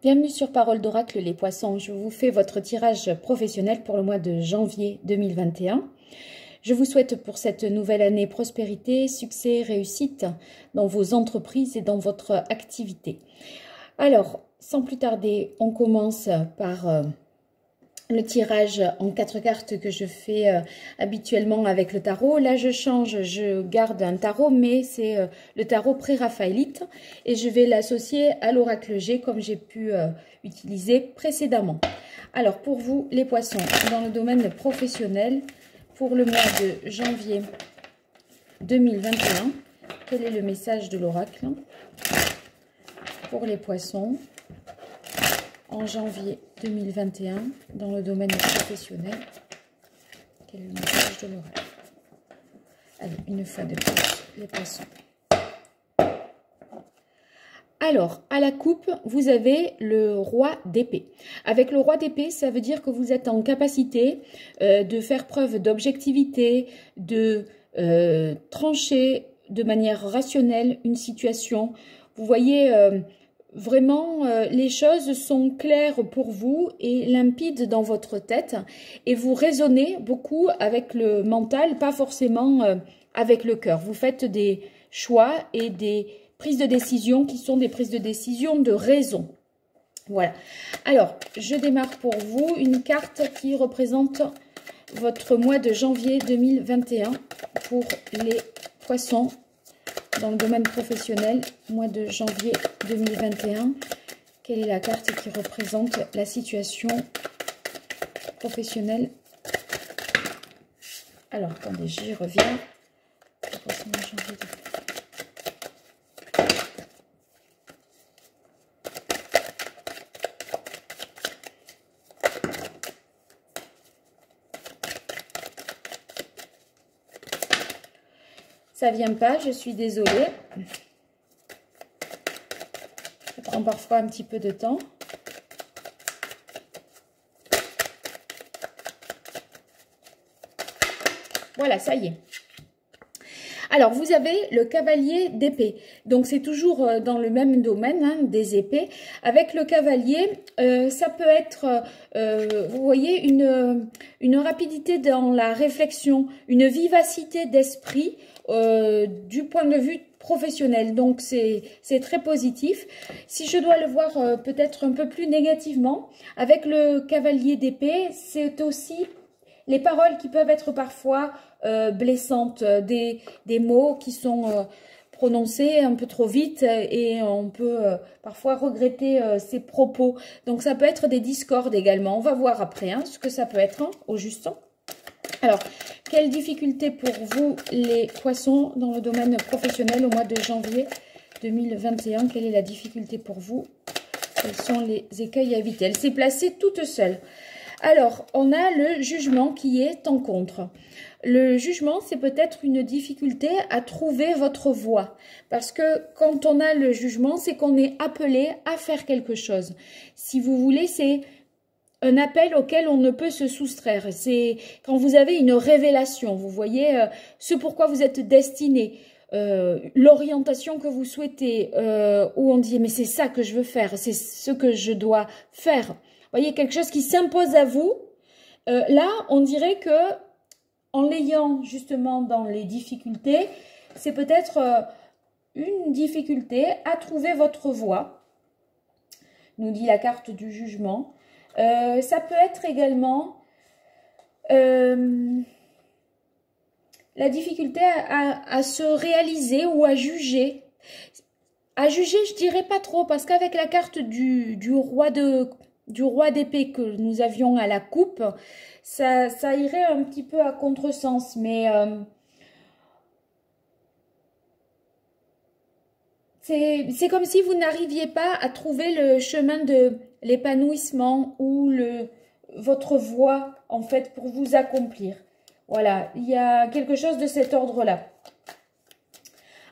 Bienvenue sur Parole d'Oracle les Poissons. Je vous fais votre tirage professionnel pour le mois de janvier 2021. Je vous souhaite pour cette nouvelle année prospérité, succès, réussite dans vos entreprises et dans votre activité. Alors, sans plus tarder, on commence par le tirage en 4 cartes que je fais habituellement avec le tarot. Là, je change, je garde un tarot, mais c'est le tarot pré-raphaélite et je vais l'associer à l'oracle G comme j'ai pu utiliser précédemment. Alors, pour vous, les poissons, dans le domaine professionnel, pour le mois de janvier 2021, quel est le message de l'oracle pour les poissons en janvier 2021, dans le domaine professionnel? Quel est le message de l'oracle? Allez, une fois de plus, les poissons. Alors, à la coupe, vous avez le roi d'épée. Avec le roi d'épée, ça veut dire que vous êtes en capacité de faire preuve d'objectivité, de trancher de manière rationnelle une situation. Vous voyez... Vraiment, les choses sont claires pour vous et limpides dans votre tête et vous raisonnez beaucoup avec le mental, pas forcément avec le cœur. Vous faites des choix et des prises de décision qui sont des prises de décision de raison. Voilà. Alors, je démarre pour vous une carte qui représente votre mois de janvier 2021 pour les poissons. Dans le domaine professionnel, mois de janvier 2021, quelle est la carte qui représente la situation professionnelle? Alors, attendez, j'y reviens. Ça vient pas, je suis désolée. Ça prend parfois un petit peu de temps. Voilà, ça y est. Alors, vous avez le cavalier d'épée. Donc, c'est toujours dans le même domaine, hein, des épées. Avec le cavalier, ça peut être, vous voyez, une rapidité dans la réflexion, une vivacité d'esprit du point de vue professionnel. Donc, c'est très positif. Si je dois le voir peut-être un peu plus négativement, avec le cavalier d'épée, c'est aussi les paroles qui peuvent être parfois blessantes, des mots qui sont prononcés un peu trop vite et on peut parfois regretter ces propos. Donc ça peut être des discordes également. On va voir après hein, ce que ça peut être hein, au juste. Alors, quelles difficultés pour vous les poissons dans le domaine professionnel au mois de janvier 2021? Quelle est la difficulté pour vous? Quels sont les écueils à éviter? Elle s'est placée toute seule. Alors, on a le jugement qui est en contre. Le jugement, c'est peut-être une difficulté à trouver votre voie. Parce que quand on a le jugement, c'est qu'on est appelé à faire quelque chose. Si vous voulez, c'est un appel auquel on ne peut se soustraire. C'est quand vous avez une révélation, vous voyez ce pourquoi vous êtes destiné, l'orientation que vous souhaitez, où on dit « mais c'est ça que je veux faire, c'est ce que je dois faire ». Vous voyez, quelque chose qui s'impose à vous. Là, on dirait que en l'ayant justement dans les difficultés, c'est peut-être une difficulté à trouver votre voie, nous dit la carte du jugement. Ça peut être également la difficulté à se réaliser ou à juger. À juger, je dirais pas trop, parce qu'avec la carte du roi d'épée que nous avions à la coupe, ça irait un petit peu à contresens, mais c'est comme si vous n'arriviez pas à trouver le chemin de l'épanouissement ou votre voie, en fait, pour vous accomplir. Voilà, il y a quelque chose de cet ordre-là.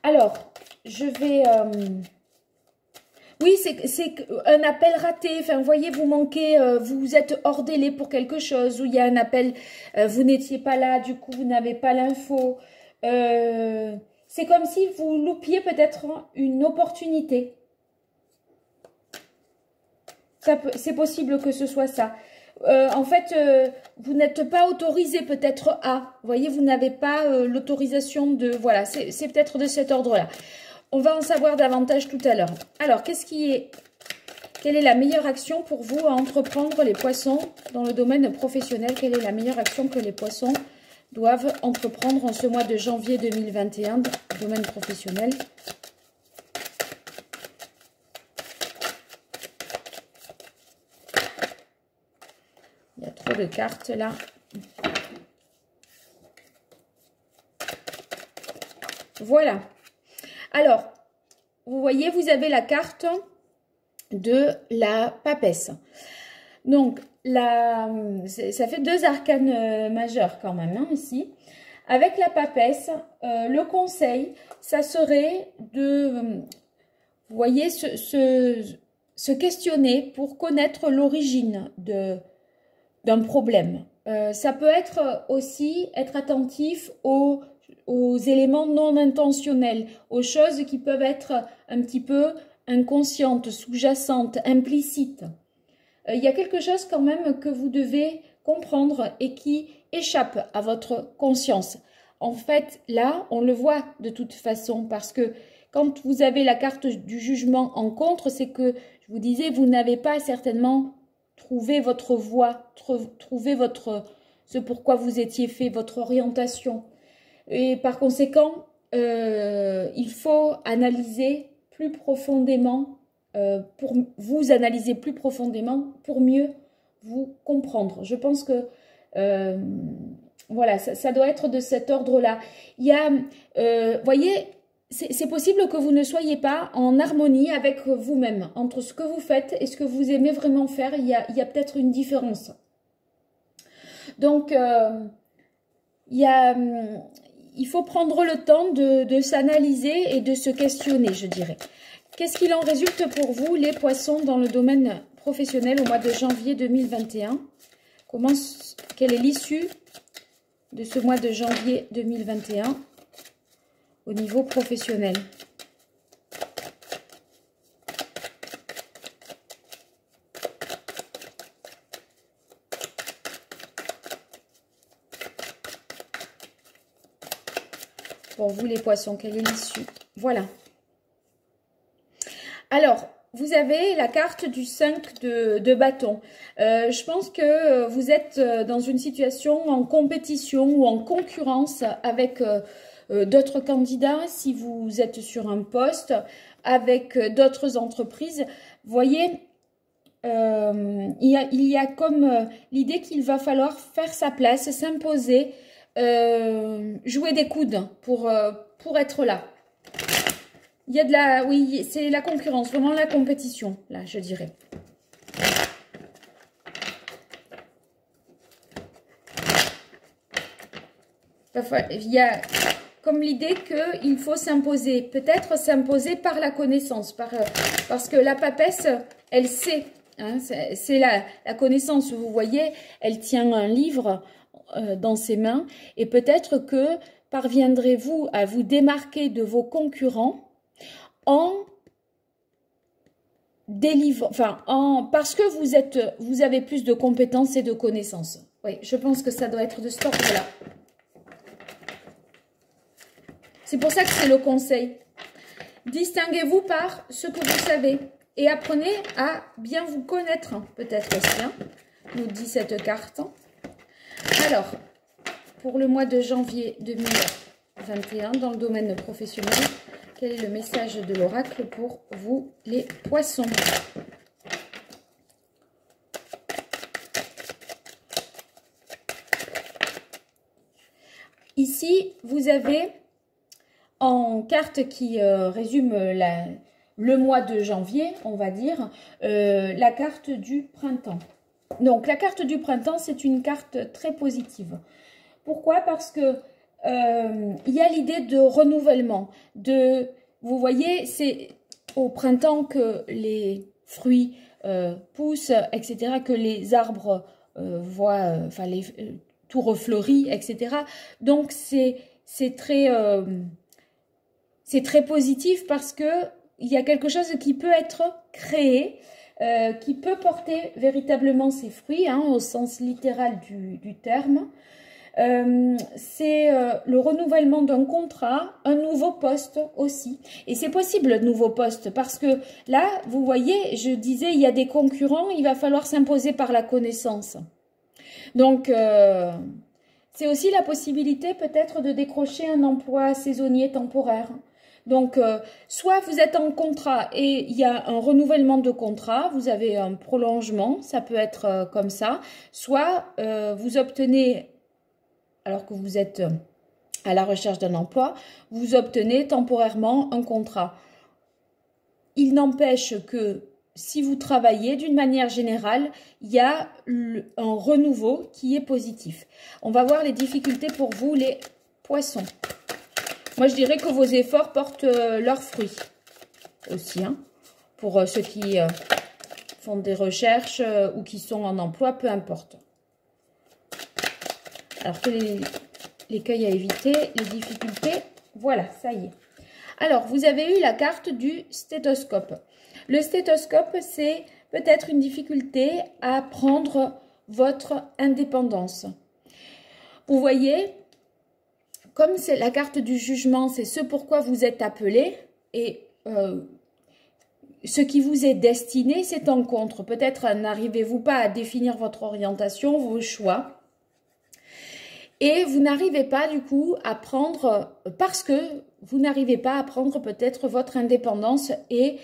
Alors, je vais... oui, c'est un appel raté. Enfin, vous voyez, vous manquez, vous êtes hors délai pour quelque chose. Ou il y a un appel, vous n'étiez pas là, du coup, vous n'avez pas l'info. C'est comme si vous loupiez peut-être une opportunité. C'est possible que ce soit ça. En fait, vous n'êtes pas autorisé peut-être à. Vous voyez, vous n'avez pas l'autorisation de... Voilà, c'est peut-être de cet ordre-là. On va en savoir davantage tout à l'heure. Alors, quelle est la meilleure action pour vous à entreprendre les poissons dans le domaine professionnel? Quelle est la meilleure action que les poissons doivent entreprendre en ce mois de janvier 2021 dans le domaine professionnel? Il y a trop de cartes là. Voilà. Alors, vous voyez, vous avez la carte de la papesse. Donc, ça fait 2 arcanes majeurs quand même, hein, ici. Avec la papesse, le conseil, ça serait de, vous voyez, se questionner pour connaître l'origine d'un problème. Ça peut être aussi être attentif aux éléments non intentionnels, aux choses qui peuvent être un petit peu inconscientes, sous-jacentes, implicites. Il y a quelque chose quand même que vous devez comprendre et qui échappe à votre conscience. En fait, là, on le voit de toute façon parce que quand vous avez la carte du jugement en contre, c'est que, je vous disais, vous n'avez pas certainement trouvé votre voie, trouvé ce pourquoi vous étiez fait, votre orientation. Et par conséquent, il faut analyser plus profondément, pour vous analyser plus profondément pour mieux vous comprendre. Je pense que voilà, ça doit être de cet ordre-là. Il y a, voyez, c'est possible que vous ne soyez pas en harmonie avec vous-même. Entre ce que vous faites et ce que vous aimez vraiment faire, il y a peut-être une différence. Donc, il faut prendre le temps de s'analyser et de se questionner, je dirais. Qu'est-ce qu'il en résulte pour vous, les poissons, dans le domaine professionnel au mois de janvier 2021? Quelle est l'issue de ce mois de janvier 2021 au niveau professionnel? Pour vous, les poissons, quelle est l'issue? Voilà. Alors, vous avez la carte du 5 de bâton. Je pense que vous êtes dans une situation en compétition ou en concurrence avec d'autres candidats, si vous êtes sur un poste, avec d'autres entreprises. Vous voyez, il y a comme l'idée qu'il va falloir faire sa place, s'imposer, jouer des coudes pour être là. Il y a de la... Oui, c'est la concurrence, vraiment la compétition, là, je dirais. Il y a comme l'idée qu'il faut s'imposer. Peut-être s'imposer par la connaissance. Parce que la papesse, elle sait. Hein, c'est la connaissance, vous voyez. Elle tient un livre dans ses mains. Et peut-être que parviendrez-vous à vous démarquer de vos concurrents en délivrant, parce que vous avez plus de compétences et de connaissances. Oui, je pense que ça doit être de ce ordre-là. C'est pour ça que c'est le conseil. Distinguez-vous par ce que vous savez et apprenez à bien vous connaître, peut-être aussi, hein, nous dit cette carte. Alors, pour le mois de janvier 2021, dans le domaine professionnel, quel est le message de l'oracle pour vous, les poissons? Ici, vous avez en carte qui résume le mois de janvier, on va dire, la carte du printemps. Donc, la carte du printemps, c'est une carte très positive. Pourquoi? Parce que il y a l'idée de renouvellement, vous voyez, c'est au printemps que les fruits poussent, etc., que les arbres voient, tout refleurit, etc. Donc, c'est très positif parce que il y a quelque chose qui peut être créé qui peut porter véritablement ses fruits, hein, au sens littéral du terme. C'est le renouvellement d'un contrat, un nouveau poste aussi. Et c'est possible, le nouveau poste, parce que là, vous voyez, je disais, il y a des concurrents, il va falloir s'imposer par la connaissance. Donc, c'est aussi la possibilité peut-être de décrocher un emploi saisonnier temporaire. Donc, soit vous êtes en contrat et il y a un renouvellement de contrat, vous avez un prolongement, ça peut être comme ça, soit vous obtenez, alors que vous êtes à la recherche d'un emploi, vous obtenez temporairement un contrat. Il n'empêche que si vous travaillez, d'une manière générale, il y a un renouveau qui est positif. On va voir les difficultés pour vous, les poissons. Moi, je dirais que vos efforts portent leurs fruits aussi, hein, pour ceux qui font des recherches ou qui sont en emploi, peu importe. Alors, quels sont les écueils à éviter, les difficultés? Voilà, ça y est. Alors, vous avez eu la carte du stéthoscope. Le stéthoscope, c'est peut-être une difficulté à prendre votre indépendance. Vous voyez, comme c'est la carte du jugement, c'est ce pourquoi vous êtes appelé et ce qui vous est destiné, c'est en contre. Peut-être n'arrivez-vous pas à définir votre orientation, vos choix. Et vous n'arrivez pas du coup à prendre, parce que vous n'arrivez pas à prendre peut-être votre indépendance et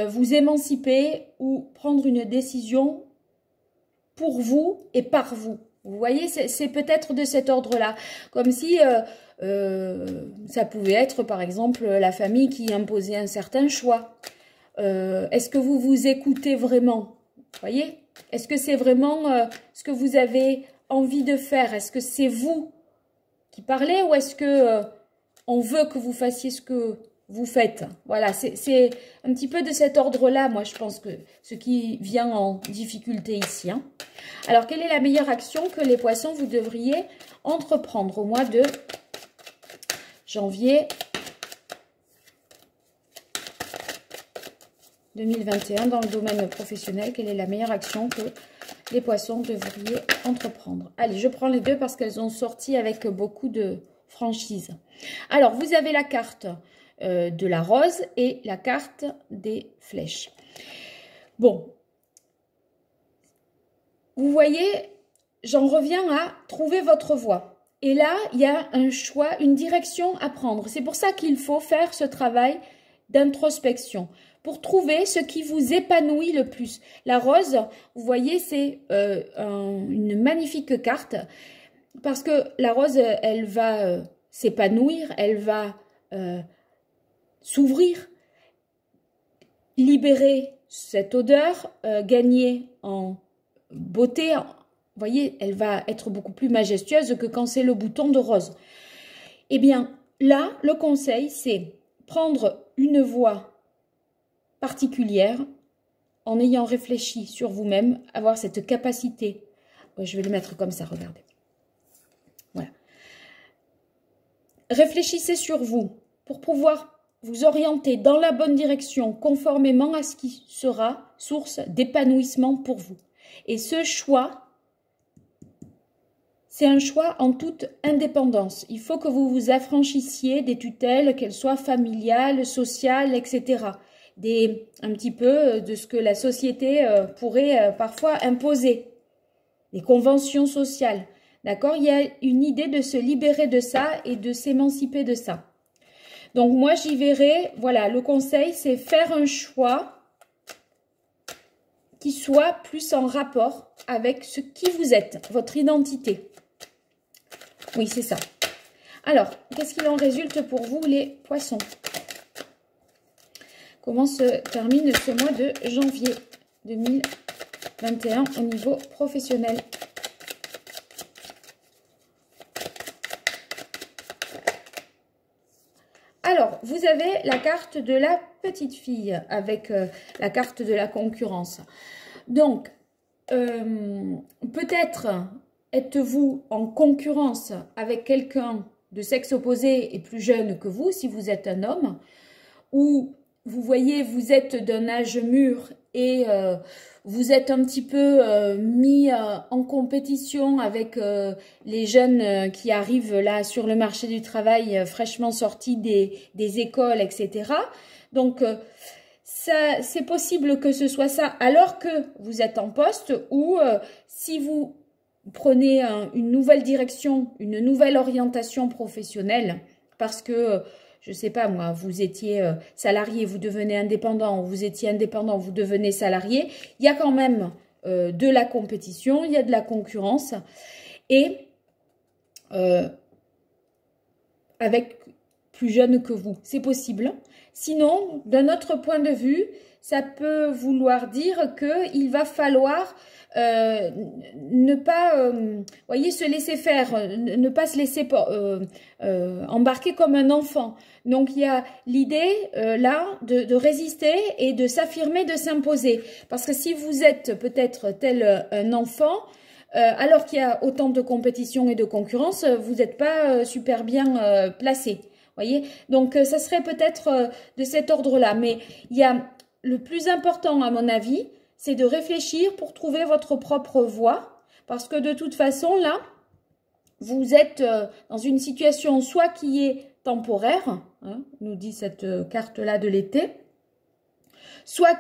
vous émanciper ou prendre une décision pour vous et par vous. Vous voyez, c'est peut-être de cet ordre-là. Comme si ça pouvait être par exemple la famille qui imposait un certain choix. Est-ce que vous vous écoutez vraiment? Vous voyez? Est-ce que c'est vraiment ce que vous avez envie de faire? Est-ce que c'est vous qui parlez ou est-ce que on veut que vous fassiez ce que vous faites? Voilà, c'est un petit peu de cet ordre-là, moi, je pense que ce qui vient en difficulté ici. Hein. Alors, quelle est la meilleure action que les poissons, vous devriez entreprendre au mois de janvier 2021 dans le domaine professionnel? Quelle est la meilleure action que les poissons devriez entreprendre? Allez, je prends les deux parce qu'elles ont sorti avec beaucoup de franchise. Alors, vous avez la carte de la rose et la carte des flèches. Bon, vous voyez, j'en reviens à trouver votre voie. Et là, il y a un choix, une direction à prendre. C'est pour ça qu'il faut faire ce travail d'introspection pour trouver ce qui vous épanouit le plus. La rose, vous voyez, c'est une magnifique carte parce que la rose, elle va s'épanouir, elle va s'ouvrir, libérer cette odeur, gagner en beauté. Vous voyez, elle va être beaucoup plus majestueuse que quand c'est le bouton de rose. Eh bien, là, le conseil, c'est prendre une voie particulière en ayant réfléchi sur vous-même, avoir cette capacité. Je vais le mettre comme ça, regardez. Voilà. Réfléchissez sur vous pour pouvoir vous orienter dans la bonne direction conformément à ce qui sera source d'épanouissement pour vous. Et ce choix, c'est un choix en toute indépendance. Il faut que vous vous affranchissiez des tutelles, qu'elles soient familiales, sociales, etc. Un petit peu de ce que la société pourrait parfois imposer. Les conventions sociales. D'accord? Il y a une idée de se libérer de ça et de s'émanciper de ça. Donc, moi, j'y verrai, voilà, le conseil, c'est faire un choix qui soit plus en rapport avec ce qui vous êtes, votre identité. Oui, c'est ça. Alors, qu'est-ce qu'il en résulte pour vous, les poissons? Comment se termine ce mois de janvier 2021 au niveau professionnel? Alors, vous avez la carte de la petite fille avec la carte de la concurrence. Donc, peut-être êtes-vous en concurrence avec quelqu'un de sexe opposé et plus jeune que vous, si vous êtes un homme, ou vous voyez, vous êtes d'un âge mûr et vous êtes un petit peu mis en compétition avec les jeunes qui arrivent là sur le marché du travail fraîchement sortis des écoles, etc. Donc, c'est possible que ce soit ça alors que vous êtes en poste ou si vous prenez une nouvelle direction, une nouvelle orientation professionnelle parce que, je sais pas moi, vous étiez salarié, vous devenez indépendant, vous étiez indépendant, vous devenez salarié, il y a quand même de la compétition, il y a de la concurrence et avec plus jeune que vous, c'est possible. Sinon, d'un autre point de vue, ça peut vouloir dire qu'il va falloir ne pas, voyez, se laisser faire, ne pas se laisser embarquer comme un enfant. Donc, il y a l'idée là de résister et de s'affirmer, de s'imposer. Parce que si vous êtes peut-être tel un enfant, alors qu'il y a autant de compétition et de concurrence, vous n'êtes pas super bien placé. Voyez, donc ça serait peut-être de cet ordre-là. Mais il y a le plus important, à mon avis, c'est de réfléchir pour trouver votre propre voie. Parce que de toute façon, là, vous êtes dans une situation soit qui est temporaire, hein, nous dit cette carte-là de l'été, soit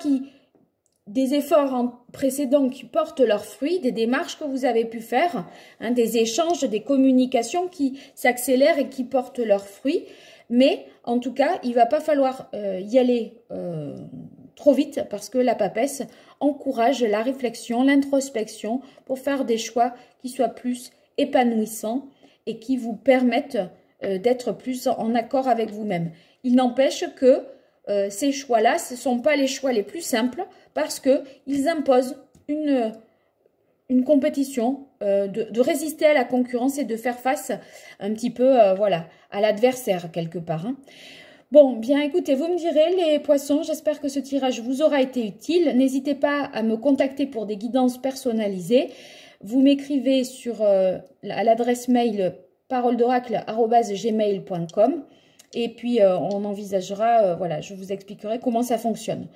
des efforts précédents qui portent leurs fruits, des démarches que vous avez pu faire, hein, des échanges, des communications qui s'accélèrent et qui portent leurs fruits. Mais en tout cas, il ne va pas falloir y aller trop vite parce que la papesse encourage la réflexion, l'introspection pour faire des choix qui soient plus épanouissants et qui vous permettent d'être plus en accord avec vous-même. Il n'empêche que ces choix-là, ce ne sont pas les choix les plus simples parce qu'ils imposent une compétition, de résister à la concurrence et de faire face un petit peu voilà, à l'adversaire quelque part. Hein. Bon, bien écoutez, vous me direz les poissons, j'espère que ce tirage vous aura été utile. N'hésitez pas à me contacter pour des guidances personnalisées. Vous m'écrivez à l'adresse mail paroledoracle@gmail.com. Et puis, on envisagera, voilà, je vous expliquerai comment ça fonctionne.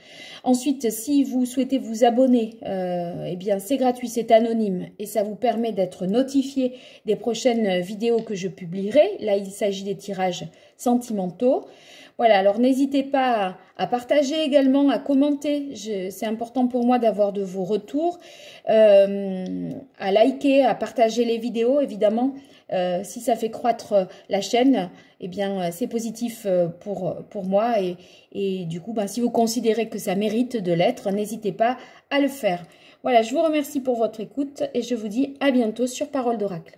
Ensuite, si vous souhaitez vous abonner, eh bien, c'est gratuit, c'est anonyme et ça vous permet d'être notifié des prochaines vidéos que je publierai. Là, il s'agit des tirages sentimentaux. Voilà, alors n'hésitez pas à partager également, à commenter. C'est important pour moi d'avoir de vos retours, à liker, à partager les vidéos, évidemment. Si ça fait croître la chaîne, eh bien, c'est positif pour moi. Et du coup, ben, si vous considérez que ça mérite de l'être, n'hésitez pas à le faire. Voilà, je vous remercie pour votre écoute et je vous dis à bientôt sur Parole d'Oracle.